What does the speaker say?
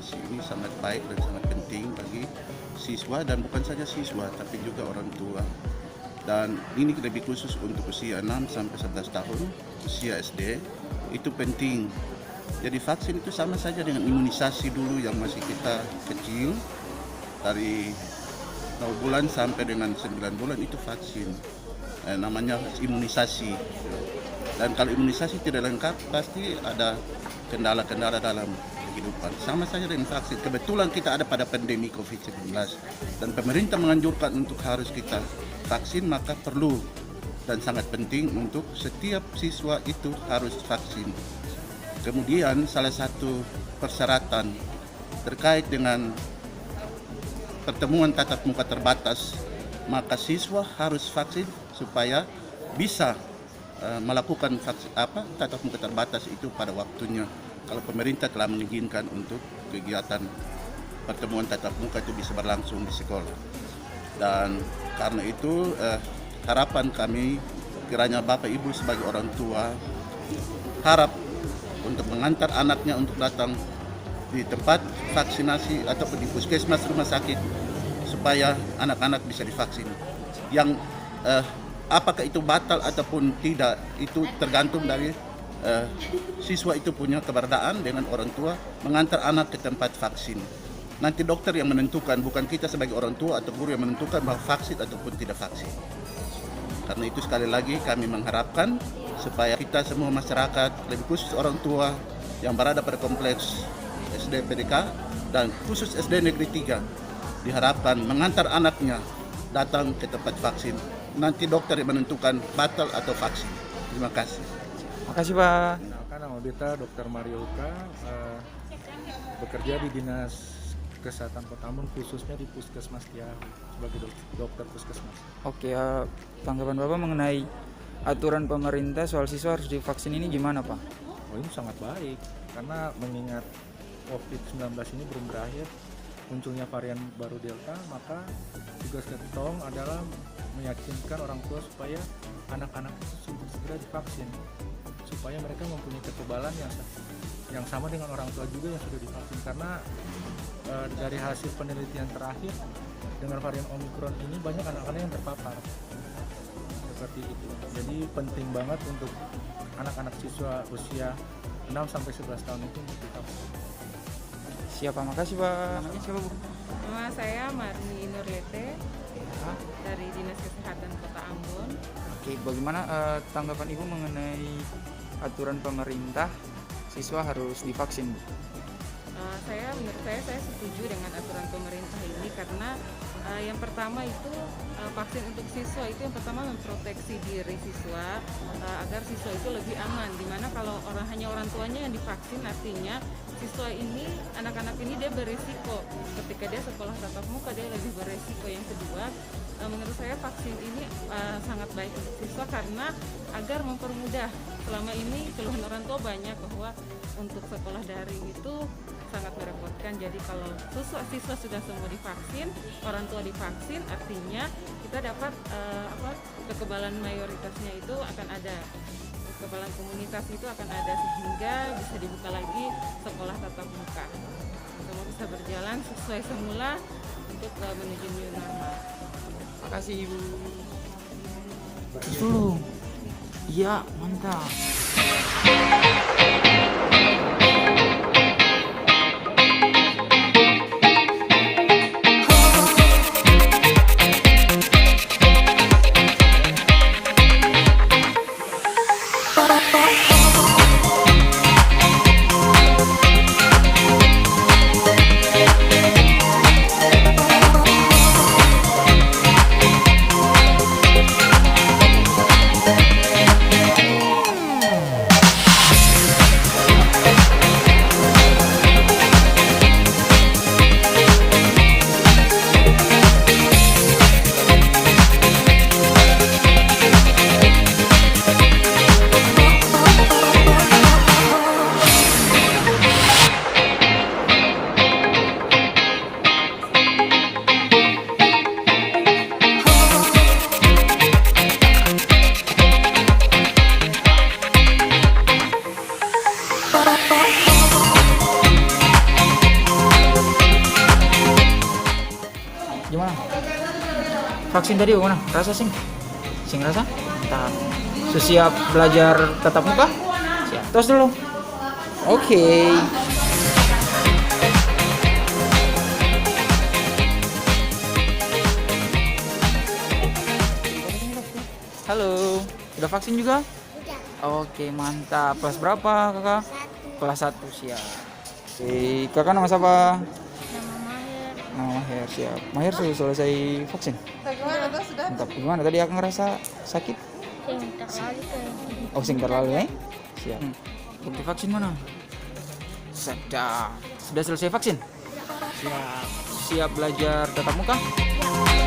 vaksinasi ini sangat baik dan sangat penting bagi siswa, dan bukan saja siswa tapi juga orang tua. Dan ini lebih khusus untuk usia 6 sampai 11 tahun, usia SD, itu penting. Jadi vaksin itu sama saja dengan imunisasi dulu yang masih kita kecil, dari 0 bulan sampai dengan 9 bulan itu vaksin. Namanya imunisasi. Dan kalau imunisasi tidak lengkap, pasti ada kendala-kendala dalam kehidupan. Sama saja dengan vaksin. Kebetulan kita ada pada pandemi COVID-19 dan pemerintah menganjurkan untuk harus kita vaksin, maka perlu dan sangat penting untuk setiap siswa itu harus vaksin. Kemudian salah satu persyaratan terkait dengan pertemuan tatap muka terbatas, maka siswa harus vaksin supaya bisa melakukan tatap muka terbatas itu pada waktunya. Kalau pemerintah telah mengizinkan untuk kegiatan pertemuan tatap muka itu bisa berlangsung di sekolah. Dan karena itu harapan kami kiranya Bapak Ibu sebagai orang tua harap untuk mengantar anaknya untuk datang di tempat vaksinasi atau di puskesmas rumah sakit supaya anak-anak bisa divaksin. Yang apakah itu batal ataupun tidak itu tergantung dari siswa itu punya keberadaan dengan orang tua mengantar anak ke tempat vaksin. Nanti dokter yang menentukan, bukan kita sebagai orang tua atau guru yang menentukan bahwa vaksin ataupun tidak vaksin. Karena itu sekali lagi kami mengharapkan supaya kita semua masyarakat, lebih khusus orang tua yang berada pada kompleks SD PDK dan khusus SD Negeri 3 diharapkan mengantar anaknya datang ke tempat vaksin. Nanti dokter yang menentukan batal atau vaksin. Terima kasih. Makasih Pak. Nama Beta Dr. Mario Luka, bekerja di Dinas Kesehatan Kota Ambon, khususnya di Puskesmas Tia sebagai dokter puskesmas. Oke, tanggapan Bapak mengenai aturan pemerintah soal siswa harus divaksin ini gimana Pak? Oh, ini sangat baik karena mengingat COVID-19 ini belum berakhir, munculnya varian baru Delta, maka tugas kita adalah meyakinkan orang tua supaya anak-anak itu segera divaksin supaya mereka mempunyai kekebalan yang sama dengan orang tua juga yang sudah divaksin. Karena dari hasil penelitian terakhir dengan varian Omicron ini banyak anak-anak yang terpapar seperti itu. Jadi penting banget untuk anak-anak siswa usia 6 sampai 11 tahun itu untuk divaksin. Siapa? Makasih Pak. Namanya siapa Bu? Nama saya Marni Nurlete dari Dinas Kesehatan Kota Ambon. Oke, bagaimana tanggapan Ibu mengenai aturan pemerintah siswa harus divaksin Bu? Menurut saya setuju dengan aturan pemerintah ini karena yang pertama itu vaksin untuk siswa itu yang pertama memproteksi diri siswa agar siswa itu lebih aman. Dimana kalau hanya orang tuanya yang divaksin, artinya siswa ini, anak-anak ini dia berisiko ketika dia sekolah tatap muka, dia lebih berisiko. Yang kedua, menurut saya vaksin ini sangat baik untuk siswa karena agar mempermudah. Selama ini keluhan orang tua banyak bahwa untuk sekolah daring itu sangat merepotkan. Jadi kalau siswa sudah semua divaksin, orang tua divaksin, artinya kita dapat kekebalan mayoritasnya itu akan ada, kekebalan komunitas itu akan ada, sehingga bisa dibuka lagi sekolah tatap muka. Semua bisa berjalan sesuai semula untuk menuju new normal. Makasih Ibu. Dulu. Iya, mantap. vaksin tadi gimana? Rasa sing? Sing rasa? Mantap. Siap belajar tatap muka? Siap. Tos dulu. Oke. Halo, udah vaksin juga? Udah. Oke, mantap. Kelas berapa, Kakak? Kelas 1, siap. Oke, Kakak nama siapa? Nama Maher. Nama Maher, siap. Maher sudah selesai vaksin? Mantap. Gimana tadi aku ngerasa sakit? Yang terlalu Oh, sing terlalu ya? Siap. Bukti vaksin mana? Sedap. Sudah selesai vaksin? Siap. Siap belajar tatap muka? Siap.